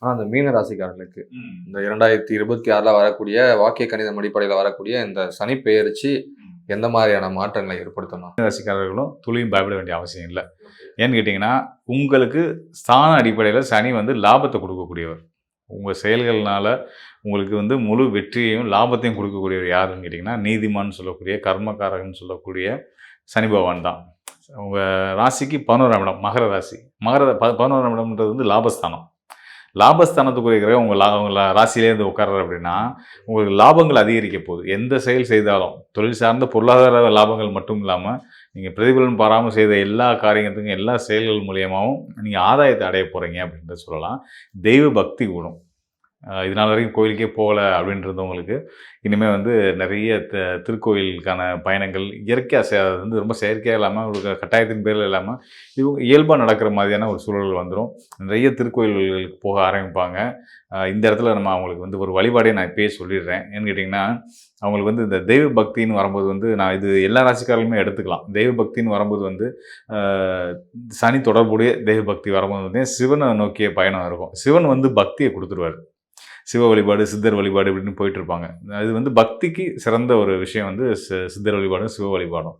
ஆனா அந்த மீன ராசிக்காரர்களுக்கு இந்த 2026ல வரக்கூடிய வாக்கிய கணிதம் அடிப்படையில் வரக்கூடிய இந்த சனி பெயர்ச்சி எந்த மாதிரியான மாற்றங்களை ஏற்படுத்தணும்? ராசிக்காரர்களும் துளியும் பயப்பட வேண்டிய அவசியம் இல்லை. ஏன்னு கேட்டிங்கன்னா, உங்களுக்கு ஸ்தான அடிப்படையில் சனி வந்து லாபத்தை கொடுக்கக்கூடியவர். உங்கள் செயல்கள்னால உங்களுக்கு வந்து முழு வெற்றியையும் லாபத்தையும் கொடுக்கக்கூடியவர் யாருன்னு கேட்டிங்கன்னா, நீதிமான் சொல்லக்கூடிய கர்மகாரகன் சொல்லக்கூடிய சனி பகவான் தான். உங்கள் ராசிக்கு 11ஆம் இடம் மகர ராசி. 11ஆம் இடம்ன்றது வந்து லாபஸ்தானம். லாபஸ்தானத்துக்குரிய கிரகம் உங்கள் ராசியிலேருந்து உட்கார்றாரு அப்படின்னா உங்களுக்கு லாபங்கள் அதிகரிக்க போகுது. எந்த செயல் செய்தாலும் தொழில் சார்ந்த பொருளாதார லாபங்கள் மட்டும் இல்லாமல் நீங்கள் பிரதிபலன் பாராமல் செய்த எல்லா காரியத்துக்கும் எல்லா செயல்கள் மூலியமாகவும் நீங்கள் ஆதாயத்தை அடைய போகிறீங்க அப்படின்றத சொல்லலாம். தெய்வ பக்தி கூடும். இது நாள் வரைக்கும் கோயிலுக்கே போகலை அப்படின்றவங்களுக்கு இனிமேல் வந்து நிறைய திருக்கோயிலுக்கான பயணங்கள் இயற்கையாக அது வந்து ரொம்ப செயற்கையாக இல்லாமல் ஒரு கட்டாயத்தின் பேரில் இல்லாமல் இவங்க இயல்பாக நடக்கிற மாதிரியான ஒரு சூழல் வந்துடும். நிறைய திருக்கோயில்களுக்கு போக ஆரம்பிப்பாங்க. இந்த இடத்துல நம்ம அவங்களுக்கு வந்து ஒரு வழிபாடே நான் இப்பயே சொல்லிடுறேன். ஏன்னு கேட்டிங்கன்னா, அவங்களுக்கு வந்து இந்த தெய்வ பக்தின்னு வரும்போது வந்து நான் இது எல்லா ராசிக்காரர்களுமே எடுத்துக்கலாம். தெய்வ பக்தின்னு வரும்போது வந்து சனி தொடர்புடைய தெய்வ பக்தி வரும்போது வந்து சிவனை நோக்கிய பயணம் இருக்கும். சிவன் வந்து பக்தியை கொடுத்துருவார். சிவ வழிபாடு சித்தர் வழிபாடு இப்படின்னு போயிட்டு இருப்பாங்க. அது வந்து பக்திக்கு சிறந்த ஒரு விஷயம் வந்து சித்தர் வழிபாடும் சிவ வழிபாடும்.